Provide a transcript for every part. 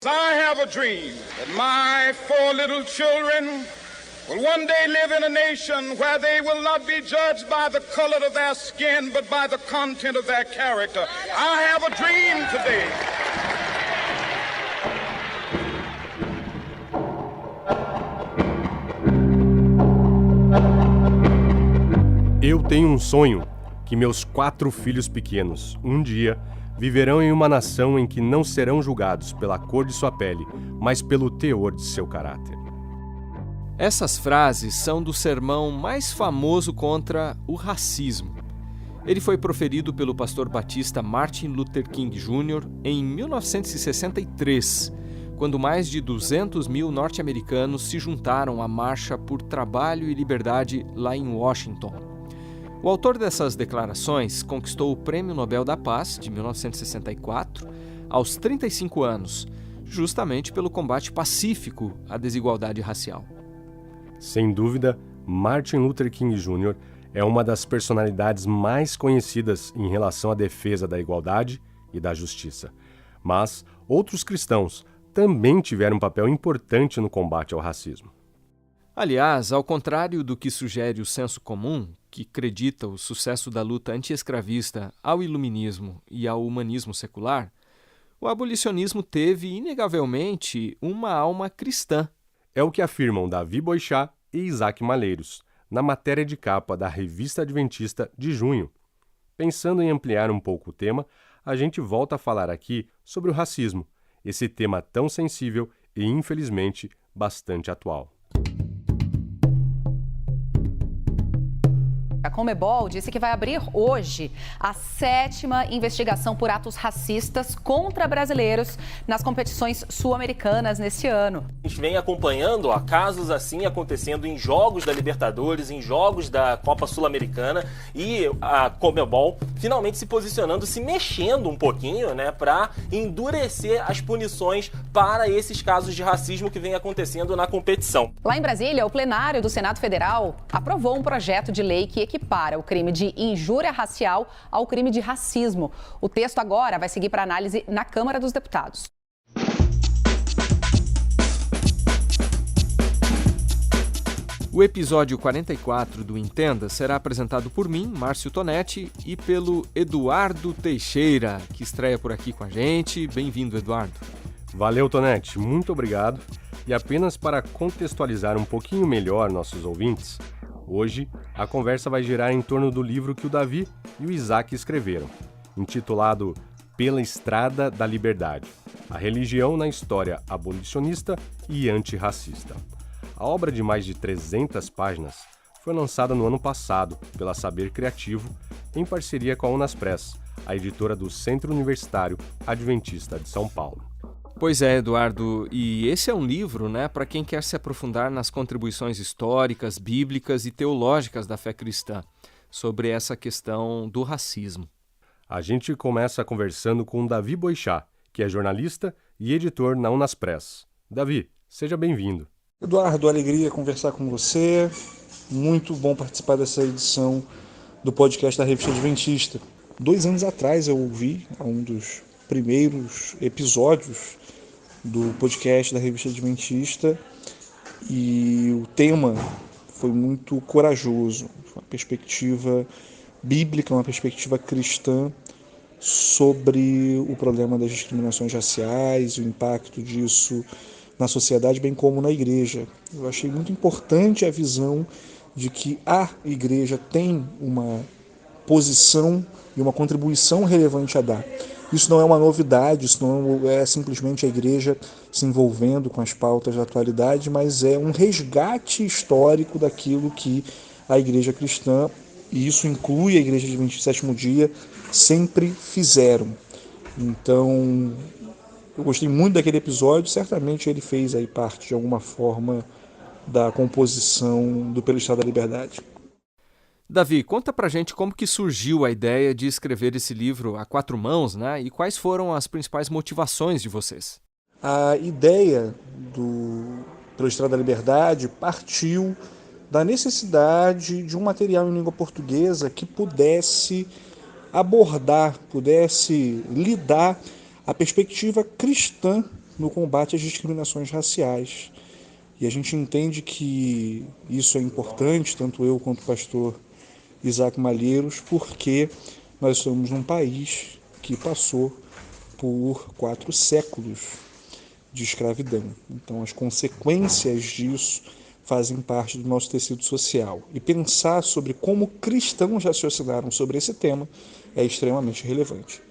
I have a dream that my 4 little children will one day live in a nation where they will not be judged by the color of their skin, but by the content of their character. I have a dream today. Eu tenho um sonho que meus 4 filhos pequenos, um dia, viverão em uma nação em que não serão julgados pela cor de sua pele, mas pelo teor de seu caráter. Essas frases são do sermão mais famoso contra o racismo. Ele foi proferido pelo pastor batista Martin Luther King Jr. em 1963, quando mais de 200 mil norte-americanos se juntaram à Marcha por Trabalho e Liberdade lá em Washington. O autor dessas declarações conquistou o Prêmio Nobel da Paz, de 1964, aos 35 anos, justamente pelo combate pacífico à desigualdade racial. Sem dúvida, Martin Luther King Jr. é uma das personalidades mais conhecidas em relação à defesa da igualdade e da justiça. Mas outros cristãos também tiveram um papel importante no combate ao racismo. Aliás, ao contrário do que sugere o senso comum, que acredita o sucesso da luta anti-escravista ao iluminismo e ao humanismo secular, o abolicionismo teve, inegavelmente, uma alma cristã. É o que afirmam Davi Boixá e Isaac Malheiros, na matéria de capa da Revista Adventista de junho. Pensando em ampliar um pouco o tema, a gente volta a falar aqui sobre o racismo, esse tema tão sensível e, infelizmente, bastante atual. A Conmebol disse que vai abrir hoje a 7ª investigação por atos racistas contra brasileiros nas competições sul-americanas neste ano. A gente vem acompanhando casos assim acontecendo em jogos da Libertadores, em jogos da Copa Sul-Americana, e a Conmebol finalmente se posicionando, se mexendo um pouquinho, né, para endurecer as punições para esses casos de racismo que vem acontecendo na competição. Lá em Brasília, o plenário do Senado Federal aprovou um projeto de lei que equipara o crime de injúria racial ao crime de racismo. O texto agora vai seguir para análise na Câmara dos Deputados. O episódio 44 do Entenda será apresentado por mim, Márcio Tonetti, e pelo Eduardo Teixeira, que estreia por aqui com a gente. Bem-vindo, Eduardo. Valeu, Tonetti. Muito obrigado. E apenas para contextualizar um pouquinho melhor nossos ouvintes, hoje a conversa vai girar em torno do livro que o Davi e o Isaac escreveram, intitulado Pela Estrada da Liberdade, a religião na história abolicionista e antirracista. A obra de mais de 300 páginas foi lançada no ano passado pela Saber Criativo, em parceria com a Unaspress, a editora do Centro Universitário Adventista de São Paulo. Pois é, Eduardo, e esse é um livro, né, para quem quer se aprofundar nas contribuições históricas, bíblicas e teológicas da fé cristã sobre essa questão do racismo. A gente começa conversando com Davi Boixá, que é jornalista e editor na Unaspress. Davi, seja bem-vindo. Eduardo, alegria conversar com você. Muito bom participar dessa edição do podcast da Revista Adventista. 2 anos atrás eu ouvi um dos primeiros episódios do podcast da Revista Adventista e o tema foi muito corajoso, uma perspectiva bíblica, uma perspectiva cristã sobre o problema das discriminações raciais, o impacto disso na sociedade, bem como na igreja. Eu achei muito importante a visão de que a igreja tem uma posição e uma contribuição relevante a dar. Isso não é uma novidade, isso não é simplesmente a igreja se envolvendo com as pautas da atualidade, mas é um resgate histórico daquilo que a igreja cristã, e isso inclui a igreja de 27º dia, sempre fizeram. Então, eu gostei muito daquele episódio, certamente ele fez aí parte de alguma forma da composição do Pela Estrada da Liberdade. Davi, conta pra gente como que surgiu a ideia de escrever esse livro a 4 mãos, né? E quais foram as principais motivações de vocês? A ideia do Pela Estrada da Liberdade partiu da necessidade de um material em língua portuguesa que pudesse abordar, pudesse lidar a perspectiva cristã no combate às discriminações raciais. E a gente entende que isso é importante, tanto eu quanto o pastor Isaac Malheiros, porque nós somos um país que passou por 4 séculos de escravidão. Então, as consequências disso fazem parte do nosso tecido social. E pensar sobre como cristãos raciocinaram sobre esse tema é extremamente relevante.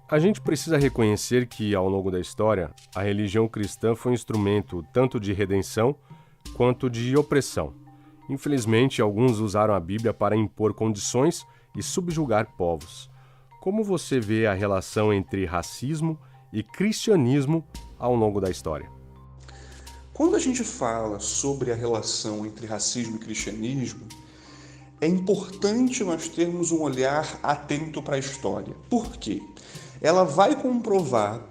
A gente precisa reconhecer que, ao longo da história, a religião cristã foi um instrumento tanto de redenção quanto de opressão. Infelizmente, alguns usaram a Bíblia para impor condições e subjugar povos. Como você vê a relação entre racismo e cristianismo ao longo da história? Quando a gente fala sobre a relação entre racismo e cristianismo, é importante nós termos um olhar atento para a história. Por quê? Ela vai comprovar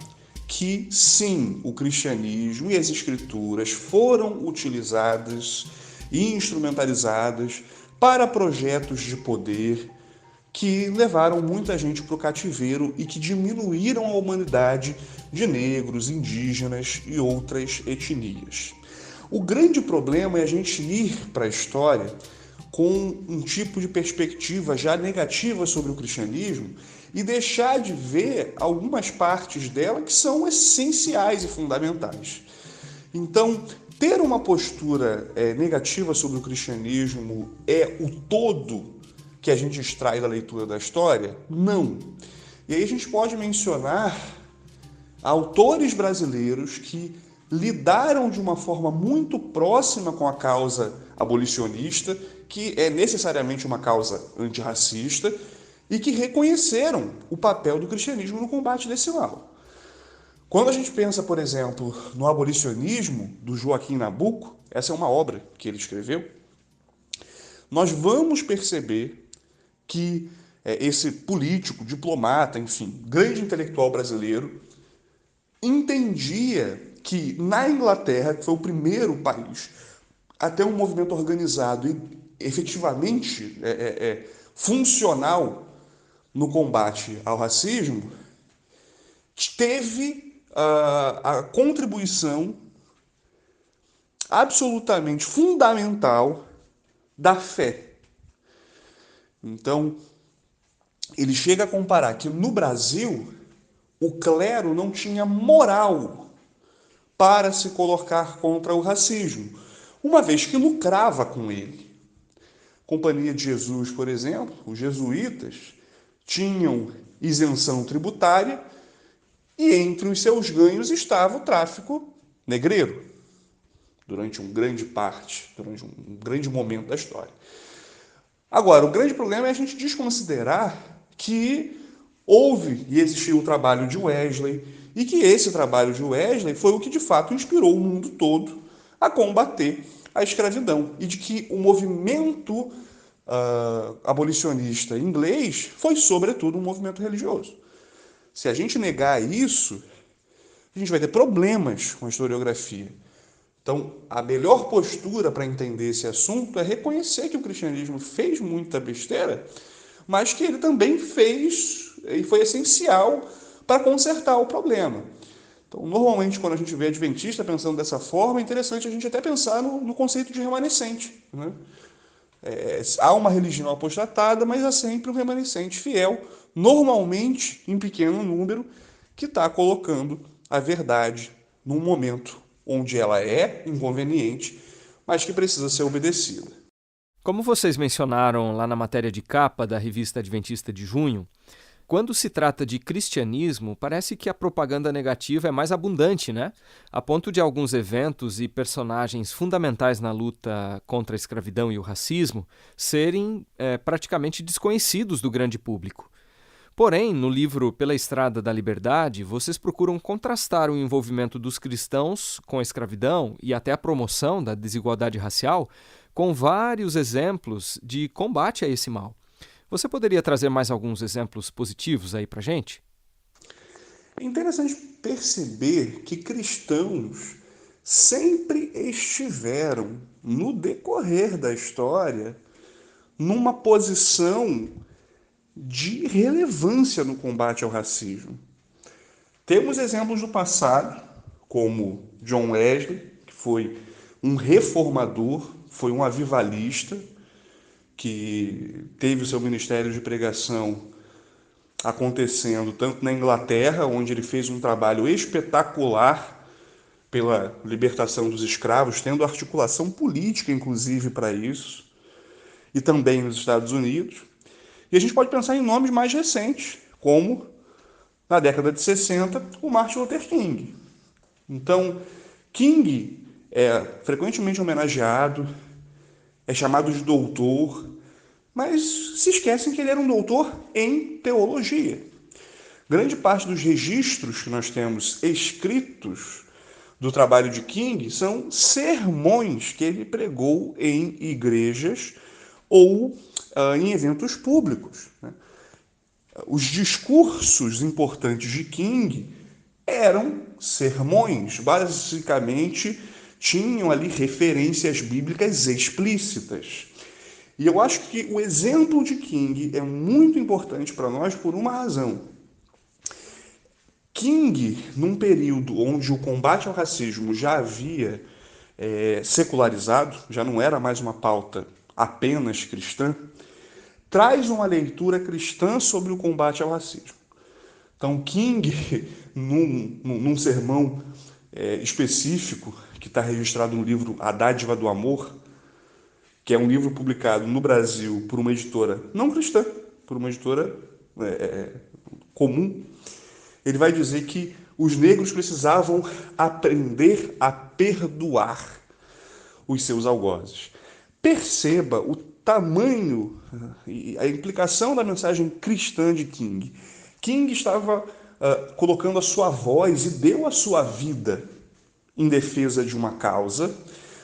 que, sim, o cristianismo e as escrituras foram utilizadas e instrumentalizadas para projetos de poder que levaram muita gente para o cativeiro e que diminuíram a humanidade de negros, indígenas e outras etnias. O grande problema é a gente ir para a história com um tipo de perspectiva já negativa sobre o cristianismo e deixar de ver algumas partes dela que são essenciais e fundamentais. Então, ter uma postura negativa sobre o cristianismo é o todo que a gente extrai da leitura da história? Não. E aí a gente pode mencionar autores brasileiros que lidaram de uma forma muito próxima com a causa abolicionista, que é necessariamente uma causa antirracista, e que reconheceram o papel do cristianismo no combate desse mal. Quando a gente pensa, por exemplo, no abolicionismo do Joaquim Nabuco, essa é uma obra que ele escreveu, nós vamos perceber que esse político, diplomata, enfim, grande intelectual brasileiro, entendia que na Inglaterra, que foi o primeiro país a ter um movimento organizado e efetivamente funcional no combate ao racismo, teve a contribuição absolutamente fundamental da fé. Então, ele chega a comparar que no Brasil o clero não tinha moral para se colocar contra o racismo, uma vez que lucrava com ele. Companhia de Jesus, por exemplo, os jesuítas tinham isenção tributária e entre os seus ganhos estava o tráfico negreiro, durante um grande momento da história. Agora, o grande problema é a gente desconsiderar que houve e existiu o trabalho de Wesley e que esse trabalho de Wesley foi o que de fato inspirou o mundo todo a combater a escravidão e de que o movimento abolicionista inglês foi, sobretudo, um movimento religioso. Se a gente negar isso, a gente vai ter problemas com a historiografia. Então, a melhor postura para entender esse assunto é reconhecer que o cristianismo fez muita besteira, mas que ele também fez e foi essencial para consertar o problema. Então, normalmente, quando a gente vê adventista pensando dessa forma, é interessante a gente até pensar no conceito de remanescente, né? Há uma religião apostatada, mas há sempre um remanescente fiel, normalmente em pequeno número, que está colocando a verdade num momento onde ela é inconveniente, mas que precisa ser obedecida. Como vocês mencionaram lá na matéria de capa da Revista Adventista de junho, quando se trata de cristianismo, parece que a propaganda negativa é mais abundante, né? A ponto de alguns eventos e personagens fundamentais na luta contra a escravidão e o racismo serem praticamente desconhecidos do grande público. Porém, no livro Pela Estrada da Liberdade, vocês procuram contrastar o envolvimento dos cristãos com a escravidão e até a promoção da desigualdade racial com vários exemplos de combate a esse mal. Você poderia trazer mais alguns exemplos positivos aí pra gente? É interessante perceber que cristãos sempre estiveram, no decorrer da história, numa posição de relevância no combate ao racismo. Temos exemplos do passado, como John Wesley, que foi um reformador, foi um avivalista, que teve o seu ministério de pregação acontecendo tanto na Inglaterra, onde ele fez um trabalho espetacular pela libertação dos escravos, tendo articulação política, inclusive, para isso, e também nos Estados Unidos. E a gente pode pensar em nomes mais recentes, como, na década de 60, o Martin Luther King. Então, King é frequentemente homenageado, é chamado de doutor, mas se esquecem que ele era um doutor em teologia. Grande parte dos registros que nós temos escritos do trabalho de King são sermões que ele pregou em igrejas ou em eventos públicos. Os discursos importantes de King eram sermões, basicamente tinham ali referências bíblicas explícitas. E eu acho que o exemplo de King é muito importante para nós por uma razão. King, num período onde o combate ao racismo já havia secularizado, já não era mais uma pauta apenas cristã, traz uma leitura cristã sobre o combate ao racismo. Então, King, num sermão específico, que está registrado no livro A Dádiva do Amor, que é um livro publicado no Brasil por uma editora não cristã, por uma editora comum, ele vai dizer que os negros precisavam aprender a perdoar os seus algozes. Perceba o tamanho e a implicação da mensagem cristã de King. King estava colocando a sua voz e deu a sua vida em defesa de uma causa,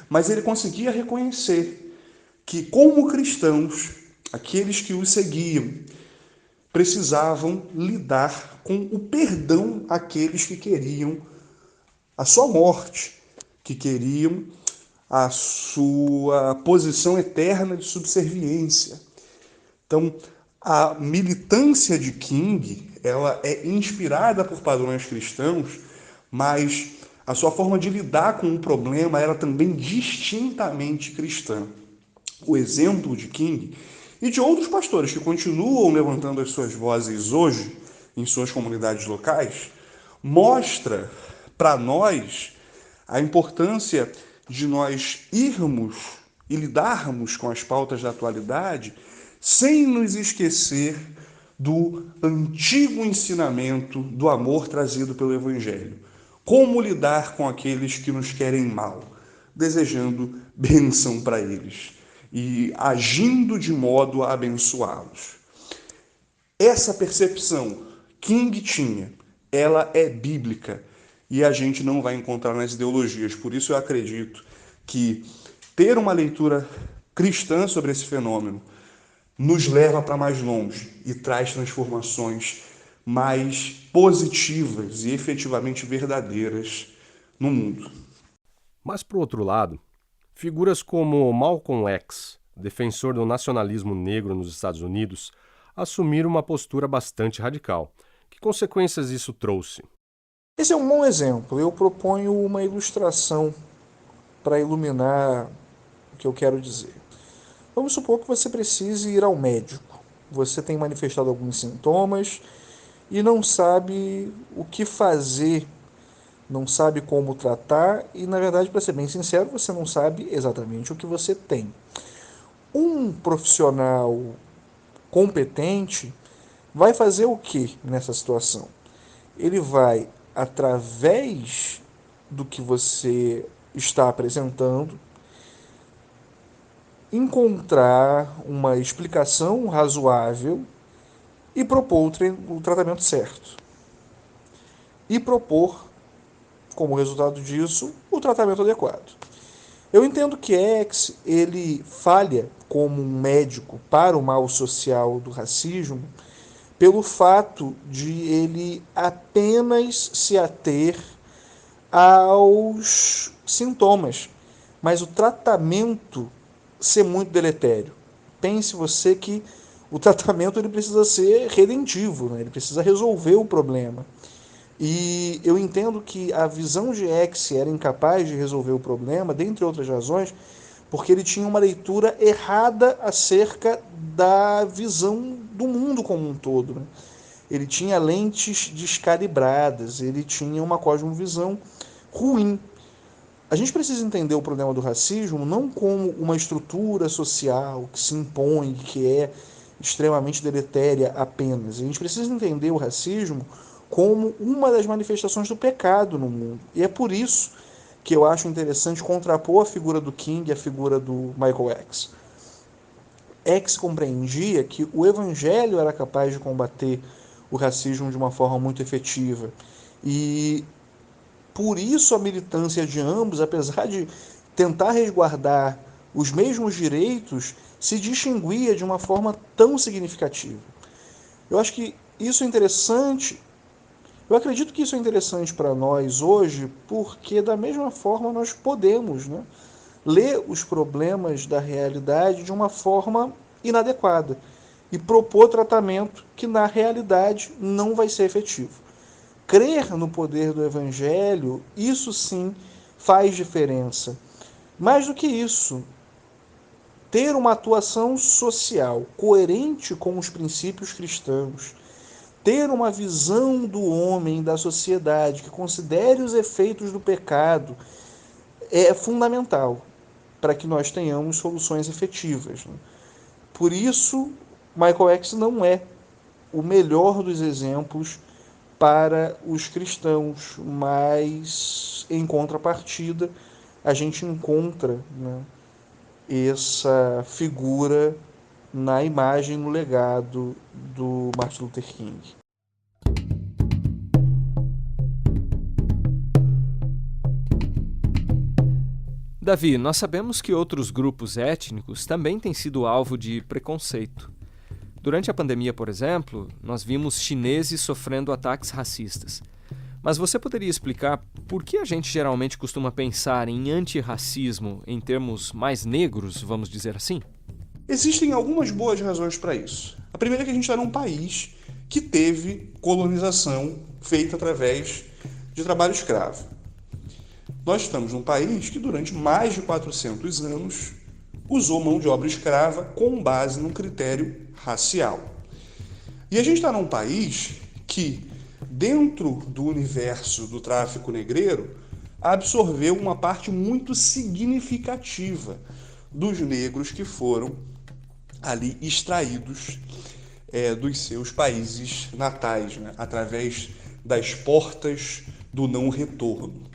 mas ele conseguia reconhecer que, como cristãos, aqueles que o seguiam precisavam lidar com o perdão àqueles que queriam a sua morte, que queriam a sua posição eterna de subserviência. Então, a militância de King, ela é inspirada por padrões cristãos, mas a sua forma de lidar com o problema era também distintamente cristã. O exemplo de King e de outros pastores que continuam levantando as suas vozes hoje em suas comunidades locais mostra para nós a importância de nós irmos e lidarmos com as pautas da atualidade sem nos esquecer do antigo ensinamento do amor trazido pelo Evangelho. Como lidar com aqueles que nos querem mal, desejando bênção para eles e agindo de modo a abençoá-los. Essa percepção King tinha, ela é bíblica e a gente não vai encontrar nas ideologias. Por isso eu acredito que ter uma leitura cristã sobre esse fenômeno nos leva para mais longe e traz transformações mais positivas e efetivamente verdadeiras no mundo. Mas, por outro lado, figuras como Malcolm X, defensor do nacionalismo negro nos Estados Unidos, assumiram uma postura bastante radical. Que consequências isso trouxe? Esse é um bom exemplo. Eu proponho uma ilustração para iluminar o que eu quero dizer. Vamos supor que você precise ir ao médico. Você tem manifestado alguns sintomas e não sabe o que fazer, não sabe como tratar e, na verdade, para ser bem sincero, você não sabe exatamente o que você tem. Um profissional competente vai fazer o que nessa situação? Ele vai, através do que você está apresentando, encontrar uma explicação razoável e propor o tratamento certo. E propor, como resultado disso, o tratamento adequado. Eu entendo que X, ele falha como um médico para o mal social do racismo pelo fato de ele apenas se ater aos sintomas, mas o tratamento ser muito deletério. Pense você que o tratamento ele precisa ser redentivo, né? Ele precisa resolver o problema. E eu entendo que a visão de X era incapaz de resolver o problema, dentre outras razões, porque ele tinha uma leitura errada acerca da visão do mundo como um todo, né? Ele tinha lentes descalibradas, ele tinha uma cosmovisão ruim. A gente precisa entender o problema do racismo não como uma estrutura social que se impõe, que é extremamente deletéria apenas. A gente precisa entender o racismo como uma das manifestações do pecado no mundo. E é por isso que eu acho interessante contrapor a figura do King e a figura do Michael X. X compreendia que o evangelho era capaz de combater o racismo de uma forma muito efetiva. E por isso a militância de ambos, apesar de tentar resguardar os mesmos direitos, se distinguia de uma forma tão significativa. Eu acho que isso é interessante. Eu acredito que isso é interessante para nós hoje, porque da mesma forma nós podemos, né, ler os problemas da realidade de uma forma inadequada e propor tratamento que na realidade não vai ser efetivo. Crer no poder do Evangelho, isso sim faz diferença. Mais do que isso, ter uma atuação social coerente com os princípios cristãos, ter uma visão do homem, da sociedade, que considere os efeitos do pecado, é fundamental para que nós tenhamos soluções efetivas. Por isso, Michael X não é o melhor dos exemplos para os cristãos, mas, em contrapartida, a gente encontra, né, essa figura na imagem, no legado do Martin Luther King. Davi, nós sabemos que outros grupos étnicos também têm sido alvo de preconceito. Durante a pandemia, por exemplo, nós vimos chineses sofrendo ataques racistas. Mas você poderia explicar por que a gente geralmente costuma pensar em antirracismo em termos mais negros, vamos dizer assim? Existem algumas boas razões para isso. A primeira é que a gente está num país que teve colonização feita através de trabalho escravo. Nós estamos num país que durante mais de 400 anos usou mão de obra escrava com base num critério racial. E a gente está num país que, dentro do universo do tráfico negreiro, absorveu uma parte muito significativa dos negros que foram ali extraídos dos seus países natais, né, através das portas do não retorno.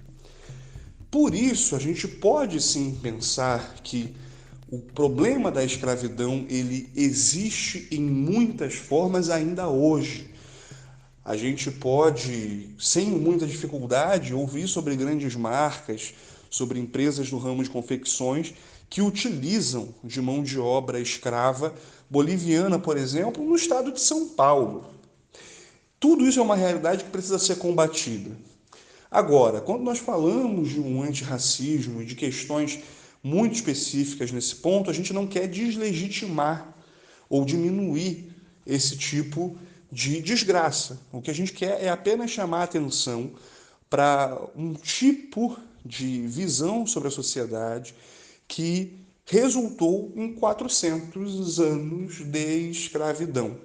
Por isso, a gente pode sim pensar que o problema da escravidão ele existe em muitas formas ainda hoje. A gente pode, sem muita dificuldade, ouvir sobre grandes marcas, sobre empresas no ramo de confecções que utilizam de mão de obra escrava boliviana, por exemplo, no estado de São Paulo. Tudo isso é uma realidade que precisa ser combatida. Agora, quando nós falamos de um antirracismo e de questões muito específicas nesse ponto, a gente não quer deslegitimar ou diminuir esse tipo de desgraça. O que a gente quer é apenas chamar a atenção para um tipo de visão sobre a sociedade que resultou em 400 anos de escravidão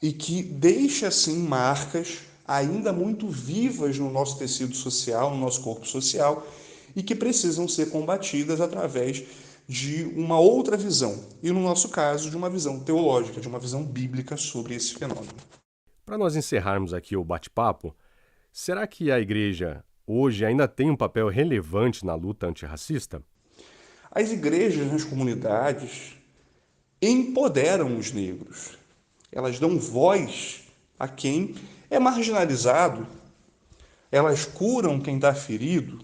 e que deixa, assim, marcas ainda muito vivas no nosso tecido social, no nosso corpo social, e que precisam ser combatidas através de uma outra visão, e no nosso caso, de uma visão teológica, de uma visão bíblica sobre esse fenômeno. Para nós encerrarmos aqui o bate-papo, será que a igreja hoje ainda tem um papel relevante na luta antirracista? As igrejas nas comunidades empoderam os negros. Elas dão voz a quem é marginalizado, elas curam quem está ferido,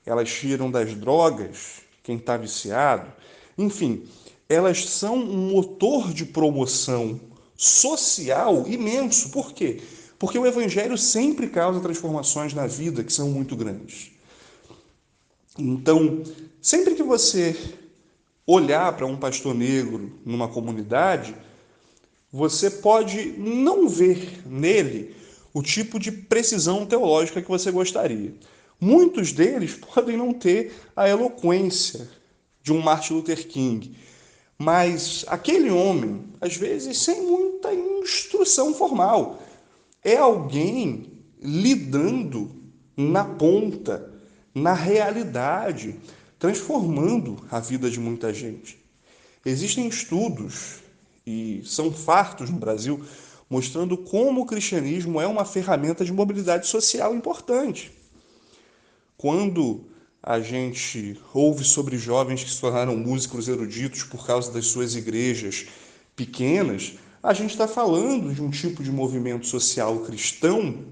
elas tiram das drogas quem está viciado, enfim, elas são um motor de promoção social imenso. Por quê? Porque o Evangelho sempre causa transformações na vida que são muito grandes. Então, sempre que você olhar para um pastor negro numa comunidade, você pode não ver nele o tipo de precisão teológica que você gostaria. Muitos deles podem não ter a eloquência de um Martin Luther King, mas aquele homem, às vezes sem muita instrução formal, é alguém lidando na ponta, na realidade, transformando a vida de muita gente. Existem estudos, e são fartos no Brasil, mostrando como o cristianismo é uma ferramenta de mobilidade social importante. Quando a gente ouve sobre jovens que se tornaram músicos eruditos por causa das suas igrejas pequenas, a gente está falando de um tipo de movimento social cristão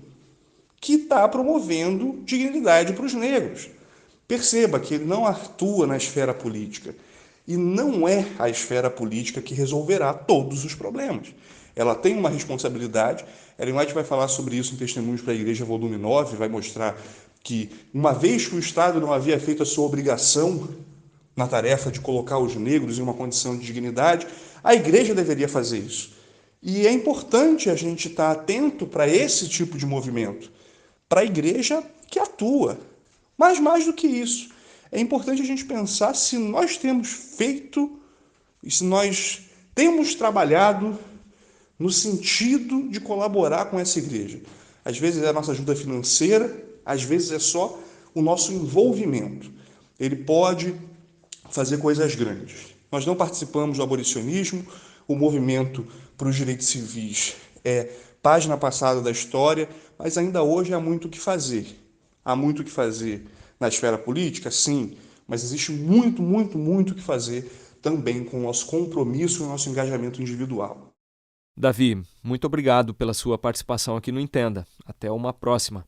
que está promovendo dignidade para os negros. Perceba que ele não atua na esfera política. E não é a esfera política que resolverá todos os problemas. Ela tem uma responsabilidade. Ellen White vai falar sobre isso em Testemunhos para a Igreja, volume 9, vai mostrar que, uma vez que o Estado não havia feito a sua obrigação na tarefa de colocar os negros em uma condição de dignidade, a Igreja deveria fazer isso. E é importante a gente estar atento para esse tipo de movimento, para a Igreja que atua. Mas mais do que isso, é importante a gente pensar se nós temos feito e se nós temos trabalhado no sentido de colaborar com essa igreja. Às vezes é a nossa ajuda financeira, às vezes é só o nosso envolvimento. Ele pode fazer coisas grandes. Nós não participamos do abolicionismo, o movimento para os direitos civis é página passada da história, mas ainda hoje há muito o que fazer. Há muito o que fazer na esfera política, sim, mas existe muito o que fazer também com o nosso compromisso e o nosso engajamento individual. Davi, muito obrigado pela sua participação aqui no Entenda. Até uma próxima.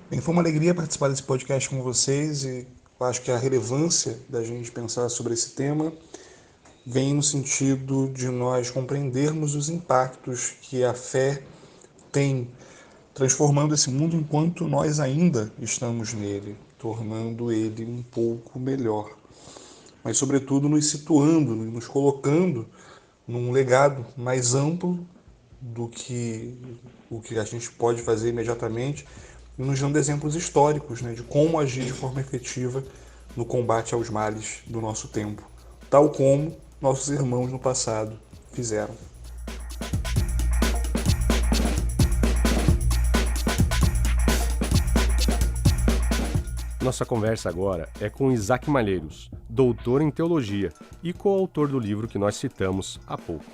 Bem, foi uma alegria participar desse podcast com vocês e eu acho que a relevância da gente pensar sobre esse tema vem no sentido de nós compreendermos os impactos que a fé tem transformando esse mundo enquanto nós ainda estamos nele, tornando ele um pouco melhor. Mas, sobretudo, nos situando, nos colocando num legado mais amplo do que o que a gente pode fazer imediatamente e nos dando exemplos históricos, de como agir de forma efetiva no combate aos males do nosso tempo, tal como nossos irmãos no passado fizeram. Nossa conversa agora é com Isaac Malheiros, doutor em teologia e coautor do livro que nós citamos há pouco.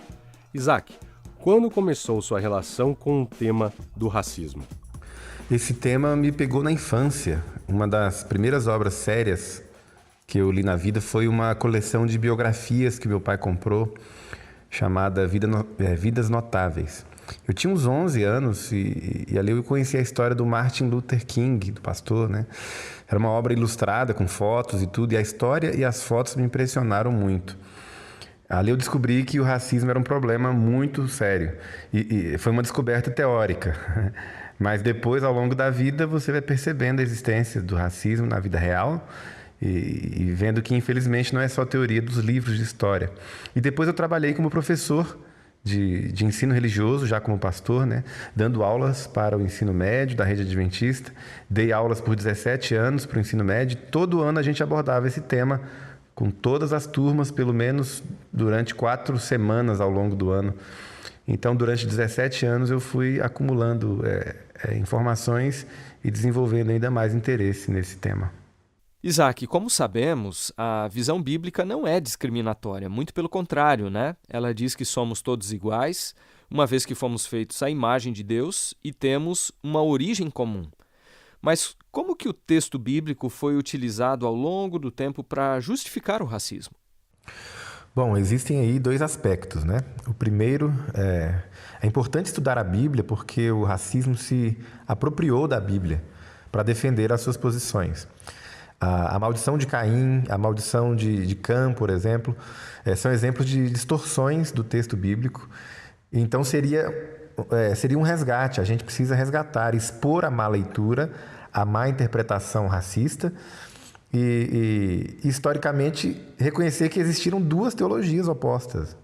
Isaac, quando começou sua relação com o tema do racismo? Esse tema me pegou na infância. Uma das primeiras obras sérias que eu li na vida foi uma coleção de biografias que meu pai comprou, chamada Vidas Notáveis. Eu tinha uns 11 anos e ali eu conheci a história do Martin Luther King, do pastor, Era uma obra ilustrada com fotos e tudo, e a história e as fotos me impressionaram muito. Ali eu descobri que o racismo era um problema muito sério e foi uma descoberta teórica. Mas depois, ao longo da vida, você vai percebendo a existência do racismo na vida real e vendo que, infelizmente, não é só teoria dos livros de história. E depois eu trabalhei como professor de ensino religioso, já como pastor, dando aulas para o ensino médio da rede adventista. Dei aulas por 17 anos para o ensino médio. Todo ano a gente abordava esse tema com todas as turmas, pelo menos durante 4 semanas ao longo do ano. Então, durante 17 anos, eu fui acumulando informações e desenvolvendo ainda mais interesse nesse tema. Isaac, como sabemos, a visão bíblica não é discriminatória, muito pelo contrário, Ela diz que somos todos iguais, uma vez que fomos feitos à imagem de Deus e temos uma origem comum. Mas como que o texto bíblico foi utilizado ao longo do tempo para justificar o racismo? Bom, existem aí 2 aspectos, O primeiro é importante estudar a Bíblia porque o racismo se apropriou da Bíblia para defender as suas posições. A maldição de Caim, a maldição de Cã, por exemplo, são exemplos de distorções do texto bíblico. Então seria um resgate, a gente precisa resgatar, expor a má leitura, a má interpretação racista e historicamente, reconhecer que existiram 2 teologias opostas.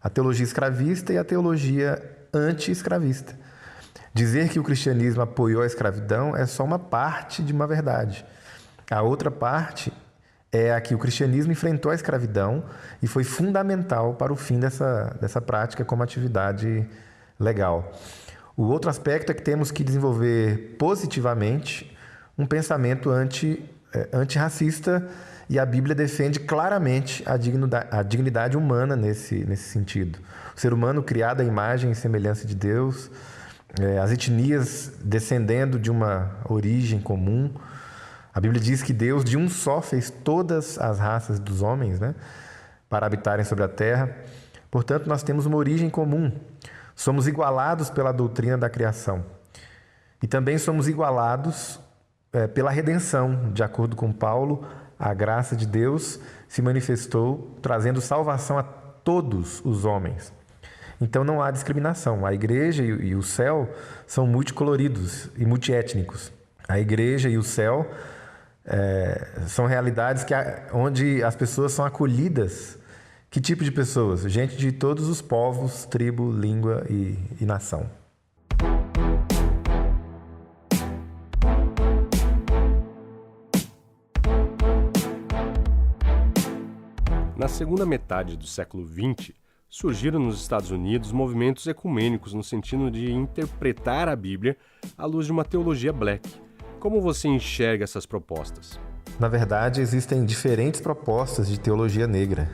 a teologia escravista e a teologia anti-escravista. Dizer que o cristianismo apoiou a escravidão é só uma parte de uma verdade. A outra parte é a que o cristianismo enfrentou a escravidão e foi fundamental para o fim dessa prática como atividade legal. O outro aspecto é que temos que desenvolver positivamente um pensamento antirracista, e a Bíblia defende claramente a dignidade humana nesse sentido. O ser humano criado à imagem e semelhança de Deus, as etnias descendendo de uma origem comum. A Bíblia diz que Deus de um só fez todas as raças dos homens, né, para habitarem sobre a terra. Portanto, nós temos uma origem comum. Somos igualados pela doutrina da criação. E também somos igualados pela redenção. De acordo com Paulo, a graça de Deus se manifestou trazendo salvação a todos os homens. Então não há discriminação. A igreja e o céu são multicoloridos e multiétnicos. A igreja e o céu são realidades onde as pessoas são acolhidas. Que tipo de pessoas? Gente de todos os povos, tribo, língua e nação. Na segunda metade do século XX, surgiram nos Estados Unidos movimentos ecumênicos no sentido de interpretar a Bíblia à luz de uma teologia black. Como você enxerga essas propostas? Na verdade, existem diferentes propostas de teologia negra.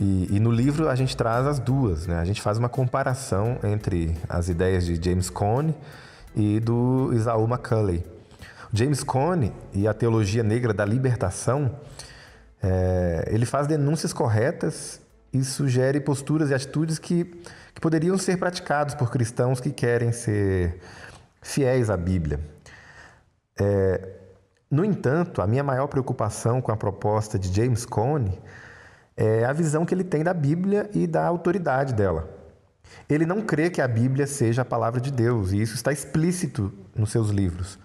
E no livro a gente traz as duas, né? A gente faz uma comparação entre as ideias de James Cone e do Esau McCaulley. James Cone e a teologia negra da libertação, ele faz denúncias corretas e sugere posturas e atitudes que poderiam ser praticados por cristãos que querem ser fiéis à Bíblia. No entanto, a minha maior preocupação com a proposta de James Cone é a visão que ele tem da Bíblia e da autoridade dela. Ele não crê que a Bíblia seja a palavra de Deus, e isso está explícito nos seus livros.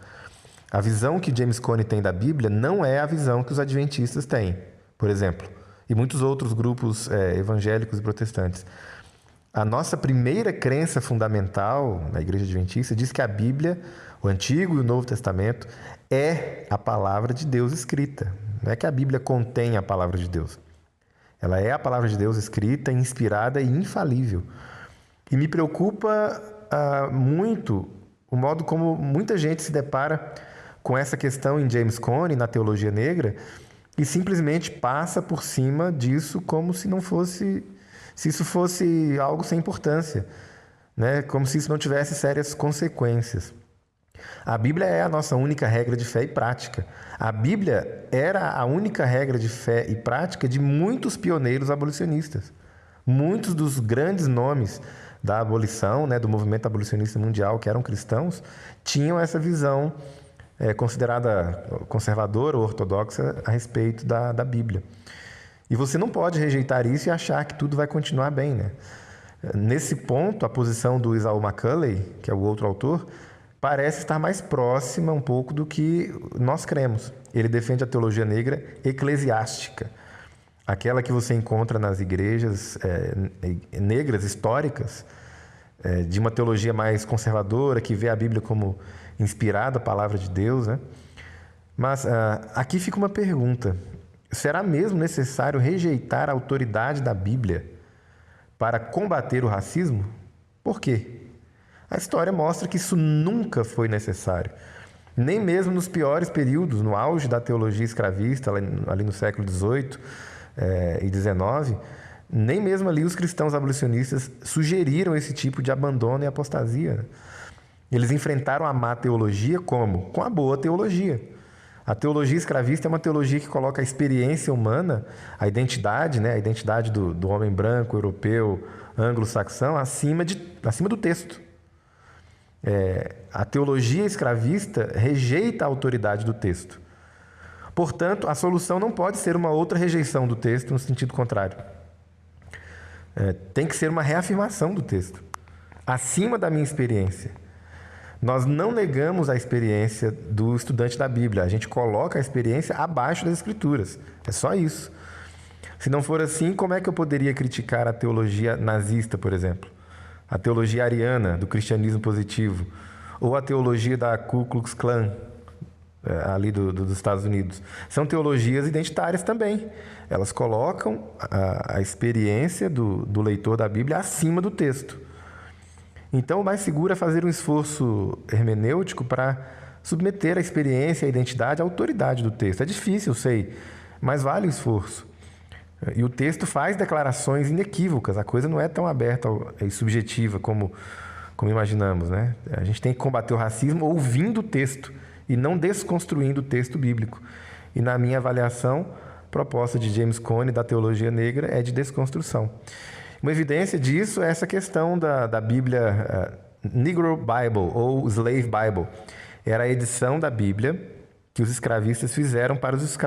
A visão que James Cone tem da Bíblia não é a visão que os adventistas têm, por exemplo, e muitos outros grupos evangélicos e protestantes. A nossa primeira crença fundamental na Igreja Adventista diz que a Bíblia, o Antigo e o Novo Testamento, é a palavra de Deus escrita. Não é que a Bíblia contém a palavra de Deus. Ela é a palavra de Deus escrita, inspirada e infalível. E me preocupa muito o modo como muita gente se depara com essa questão em James Cone, na teologia negra, e simplesmente passa por cima disso como se isso fosse algo sem importância, né? Como se isso não tivesse sérias consequências. A Bíblia é a nossa única regra de fé e prática. A Bíblia era a única regra de fé e prática de muitos pioneiros abolicionistas. Muitos dos grandes nomes da abolição, né, do movimento abolicionista mundial, que eram cristãos, tinham essa visão considerada conservadora ou ortodoxa a respeito da Bíblia. E você não pode rejeitar isso e achar que tudo vai continuar bem, né? Nesse ponto, a posição do Esau McCaulley, que é o outro autor, parece estar mais próxima um pouco do que nós cremos. Ele defende a teologia negra eclesiástica, aquela que você encontra nas igrejas negras históricas, de uma teologia mais conservadora, que vê a Bíblia como inspirada, a palavra de Deus, né? Mas aqui fica uma pergunta: será mesmo necessário rejeitar a autoridade da Bíblia para combater o racismo? Por quê? A história mostra que isso nunca foi necessário. Nem mesmo nos piores períodos, no auge da teologia escravista, ali no século XVIII e XIX, nem mesmo ali os cristãos abolicionistas sugeriram esse tipo de abandono e apostasia. Eles enfrentaram a má teologia como? Com a boa teologia. A teologia escravista é uma teologia que coloca a experiência humana, a identidade, né, a identidade do homem branco, europeu, anglo-saxão, acima do texto. A teologia escravista rejeita a autoridade do texto. Portanto, a solução não pode ser uma outra rejeição do texto no sentido contrário. Tem que ser uma reafirmação do texto, acima da minha experiência. Nós não negamos a experiência do estudante da Bíblia, a gente coloca a experiência abaixo das Escrituras. É só isso. Se não for assim, como é que eu poderia criticar a teologia nazista, por exemplo? A teologia ariana, do cristianismo positivo? Ou a teologia da Ku Klux Klan, ali dos Estados Unidos? São teologias identitárias também. Elas colocam a experiência do leitor da Bíblia acima do texto. Então, o mais seguro é fazer um esforço hermenêutico para submeter a experiência, a identidade, a autoridade do texto. É difícil, eu sei, mas vale o esforço. E o texto faz declarações inequívocas, a coisa não é tão aberta e subjetiva como imaginamos, né? A gente tem que combater o racismo ouvindo o texto e não desconstruindo o texto bíblico. E na minha avaliação, a proposta de James Cone da teologia negra é de desconstrução. Uma evidência disso é essa questão da Bíblia Negro Bible ou Slave Bible. Era a edição da Bíblia que os escravistas fizeram para os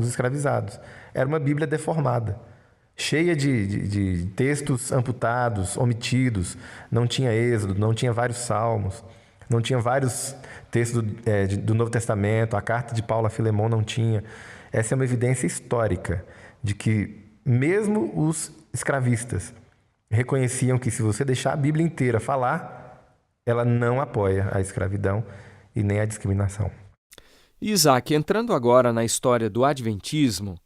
escravizados. Era uma Bíblia deformada, cheia de textos amputados, omitidos. Não tinha Êxodo, não tinha vários salmos, não tinha vários textos do Novo Testamento, a carta de Paulo a Filemão não tinha. Essa é uma evidência histórica de que mesmo os escravistas reconheciam que se você deixar a Bíblia inteira falar, ela não apoia a escravidão e nem a discriminação. Isaac, entrando agora na história do Adventismo,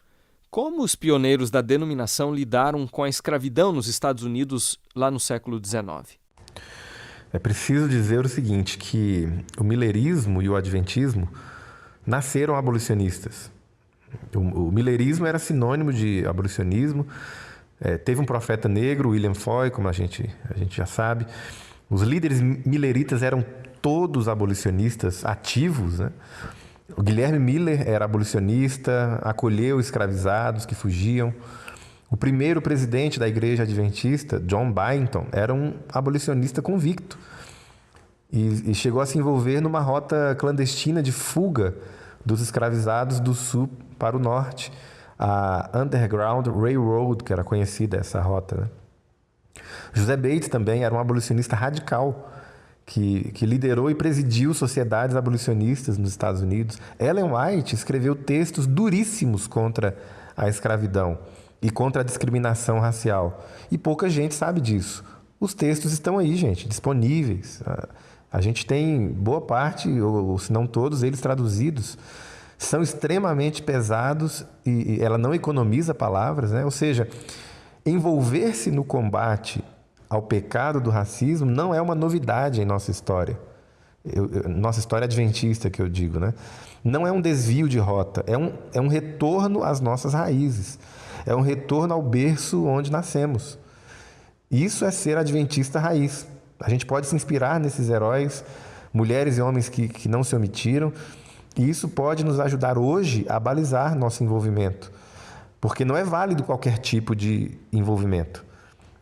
como os pioneiros da denominação lidaram com a escravidão nos Estados Unidos lá no século XIX? É preciso dizer o seguinte, que o millerismo e o adventismo nasceram abolicionistas. O millerismo era sinônimo de abolicionismo. Teve um profeta negro, William Foy, como a gente já sabe. Os líderes milleritas eram todos abolicionistas ativos, né? O Guilherme Miller era abolicionista, acolheu escravizados que fugiam. O primeiro presidente da igreja adventista, John Byington, era um abolicionista convicto e chegou a se envolver numa rota clandestina de fuga dos escravizados do sul para o norte, a Underground Railroad, que era conhecida essa rota, né? José Bates também era um abolicionista radical, que liderou e presidiu sociedades abolicionistas nos Estados Unidos. Ellen White escreveu textos duríssimos contra a escravidão e contra a discriminação racial. E pouca gente sabe disso. Os textos estão aí, gente, disponíveis. A gente tem boa parte, ou se não todos, eles traduzidos. São extremamente pesados e ela não economiza palavras, né? Ou seja, envolver-se no combate ao pecado do racismo não é uma novidade em nossa história. Nossa história adventista, que eu digo, né? Não é um desvio de rota, é um retorno às nossas raízes. É um retorno ao berço onde nascemos. Isso é ser adventista raiz. A gente pode se inspirar nesses heróis, mulheres e homens que não se omitiram, e isso pode nos ajudar hoje a balizar nosso envolvimento. Porque não é válido qualquer tipo de envolvimento.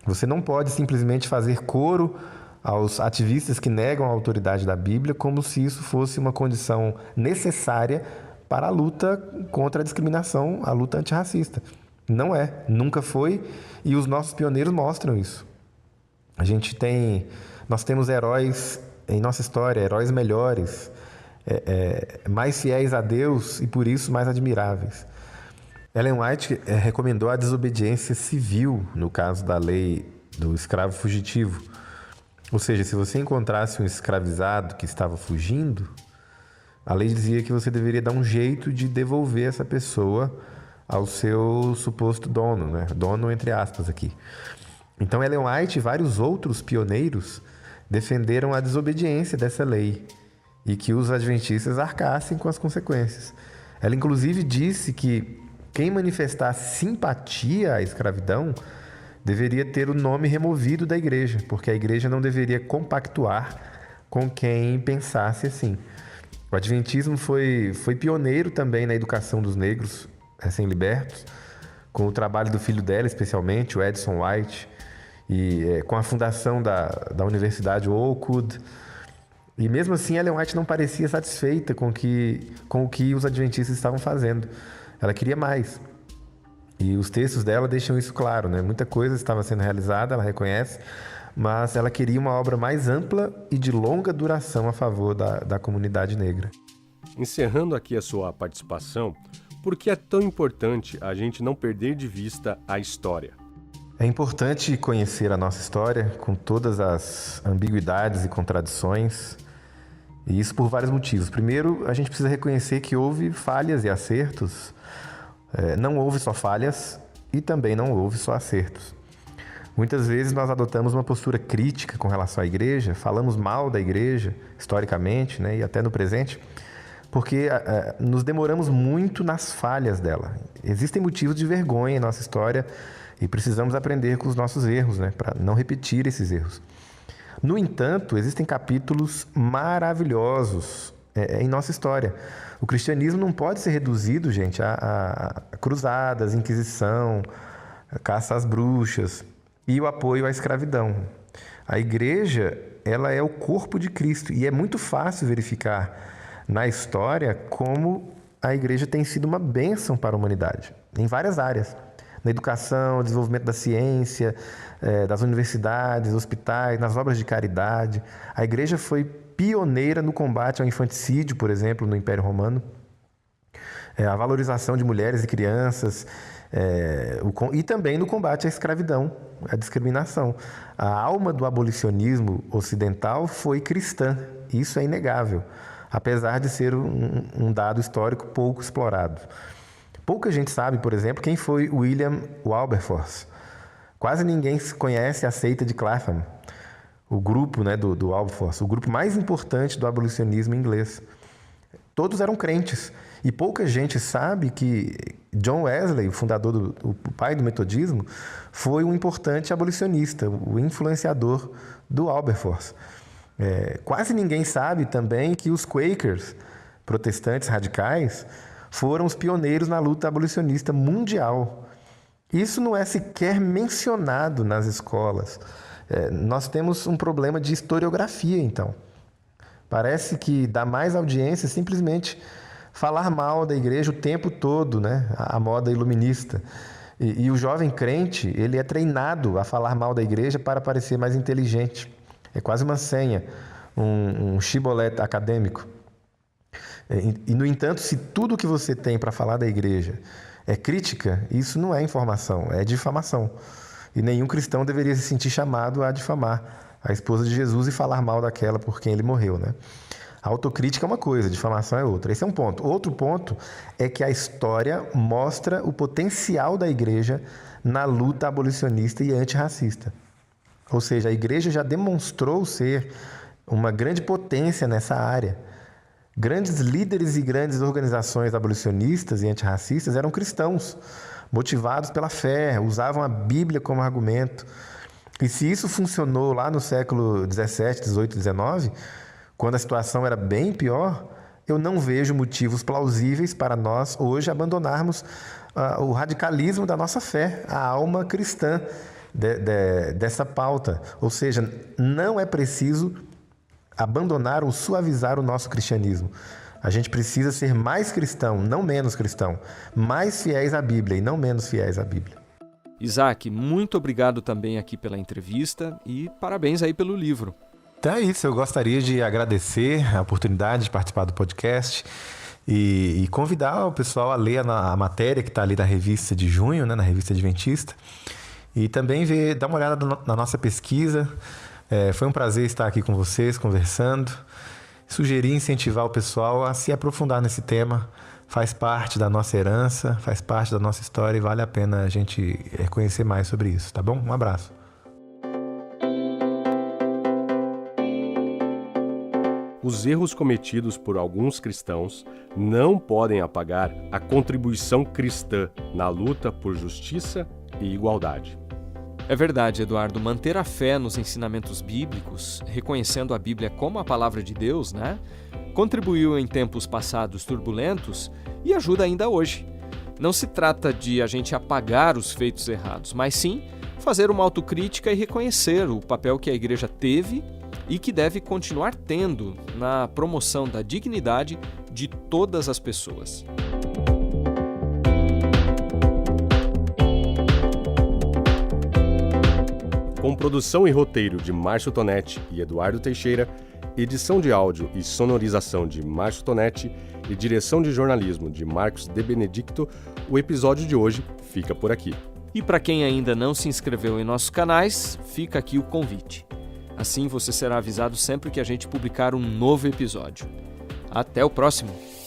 Você não pode simplesmente fazer coro aos ativistas que negam a autoridade da Bíblia como se isso fosse uma condição necessária para a luta contra a discriminação, a luta antirracista. Não é, nunca foi, e os nossos pioneiros mostram isso. Nós temos heróis em nossa história, heróis melhores, mais fiéis a Deus e por isso mais admiráveis. Ellen White recomendou a desobediência civil no caso da lei do escravo fugitivo. Ou seja, se você encontrasse um escravizado que estava fugindo, a lei dizia que você deveria dar um jeito de devolver essa pessoa ao seu suposto dono, né? Dono entre aspas aqui. Então Ellen White e vários outros pioneiros defenderam a desobediência dessa lei e que os adventistas arcassem com as consequências. Ela inclusive disse que quem manifestasse simpatia à escravidão deveria ter o nome removido da igreja, porque a igreja não deveria compactuar com quem pensasse assim. O adventismo foi pioneiro também na educação dos negros recém-libertos, com o trabalho do filho dela, especialmente, o Edson White, e com a fundação da Universidade Oakwood. E mesmo assim, Ellen White não parecia satisfeita com o que os adventistas estavam fazendo. Ela queria mais. E os textos dela deixam isso claro, né? Muita coisa estava sendo realizada, ela reconhece, mas ela queria uma obra mais ampla e de longa duração a favor da comunidade negra. Encerrando aqui a sua participação, por que é tão importante a gente não perder de vista a história? É importante conhecer a nossa história com todas as ambiguidades e contradições, e isso por vários motivos. Primeiro, a gente precisa reconhecer que houve falhas e acertos. Não houve só falhas e também não houve só acertos. Muitas vezes nós adotamos uma postura crítica com relação à igreja, falamos mal da igreja, historicamente, né, e até no presente, porque nos demoramos muito nas falhas dela. Existem motivos de vergonha em nossa história e precisamos aprender com os nossos erros, né, para não repetir esses erros. No entanto, existem capítulos maravilhosos em nossa história. O cristianismo não pode ser reduzido, gente, a cruzadas, inquisição, caça às bruxas e o apoio à escravidão. A igreja, ela é o corpo de Cristo e é muito fácil verificar na história como a igreja tem sido uma bênção para a humanidade, em várias áreas. Na educação, desenvolvimento da ciência, das universidades, hospitais, nas obras de caridade. A igreja foi pioneira no combate ao infanticídio, por exemplo, no Império Romano. A valorização de mulheres e crianças, e também no combate à escravidão, à discriminação. A alma do abolicionismo ocidental foi cristã, isso é inegável, apesar de ser um dado histórico pouco explorado. Pouca gente sabe, por exemplo, quem foi William Wilberforce. Quase ninguém conhece a seita de Clapham, o grupo, né, do Wilberforce, o grupo mais importante do abolicionismo inglês. Todos eram crentes. E pouca gente sabe que John Wesley, o fundador, o pai do metodismo, foi um importante abolicionista, o influenciador do Wilberforce. Quase ninguém sabe também que os Quakers, protestantes radicais, foram os pioneiros na luta abolicionista mundial. Isso não é sequer mencionado nas escolas. Nós temos um problema de historiografia, então. Parece que dá mais audiência simplesmente falar mal da igreja o tempo todo, né? A moda iluminista. E o jovem crente, ele é treinado a falar mal da igreja para parecer mais inteligente. É quase uma senha, um chibolete acadêmico. E, no entanto, se tudo que você tem para falar da igreja é crítica, isso não é informação, é difamação. E nenhum cristão deveria se sentir chamado a difamar a esposa de Jesus e falar mal daquela por quem ele morreu, né? A autocrítica é uma coisa, difamação é outra. Esse é um ponto. Outro ponto é que a história mostra o potencial da igreja na luta abolicionista e antirracista. Ou seja, a igreja já demonstrou ser uma grande potência nessa área. Grandes líderes e grandes organizações abolicionistas e antirracistas eram cristãos, motivados pela fé, usavam a Bíblia como argumento. E se isso funcionou lá no século 17, 18, 19, quando a situação era bem pior, eu não vejo motivos plausíveis para nós hoje abandonarmos o radicalismo da nossa fé, a alma cristã dessa pauta. Ou seja, não é preciso abandonar ou suavizar o nosso cristianismo. A gente precisa ser mais cristão, não menos cristão. Mais fiéis à Bíblia e não menos fiéis à Bíblia. Isaac, muito obrigado também aqui pela entrevista e parabéns aí pelo livro. Então é isso, eu gostaria de agradecer a oportunidade de participar do podcast e convidar o pessoal a ler a matéria que está ali na revista de junho, né, na revista Adventista, e também dar uma olhada na nossa pesquisa. Foi um prazer estar aqui com vocês, conversando. Sugerir, incentivar o pessoal a se aprofundar nesse tema. Faz parte da nossa herança, faz parte da nossa história e vale a pena a gente conhecer mais sobre isso, tá bom? Um abraço. Os erros cometidos por alguns cristãos não podem apagar a contribuição cristã na luta por justiça e igualdade. É verdade, Eduardo. Manter a fé nos ensinamentos bíblicos, reconhecendo a Bíblia como a palavra de Deus, né? Contribuiu em tempos passados turbulentos e ajuda ainda hoje. Não se trata de a gente apagar os feitos errados, mas sim fazer uma autocrítica e reconhecer o papel que a igreja teve e que deve continuar tendo na promoção da dignidade de todas as pessoas. Com produção e roteiro de Márcio Tonetti e Eduardo Teixeira, edição de áudio e sonorização de Márcio Tonetti e direção de jornalismo de Marcos De Benedicto, o episódio de hoje fica por aqui. E para quem ainda não se inscreveu em nossos canais, fica aqui o convite. Assim você será avisado sempre que a gente publicar um novo episódio. Até o próximo!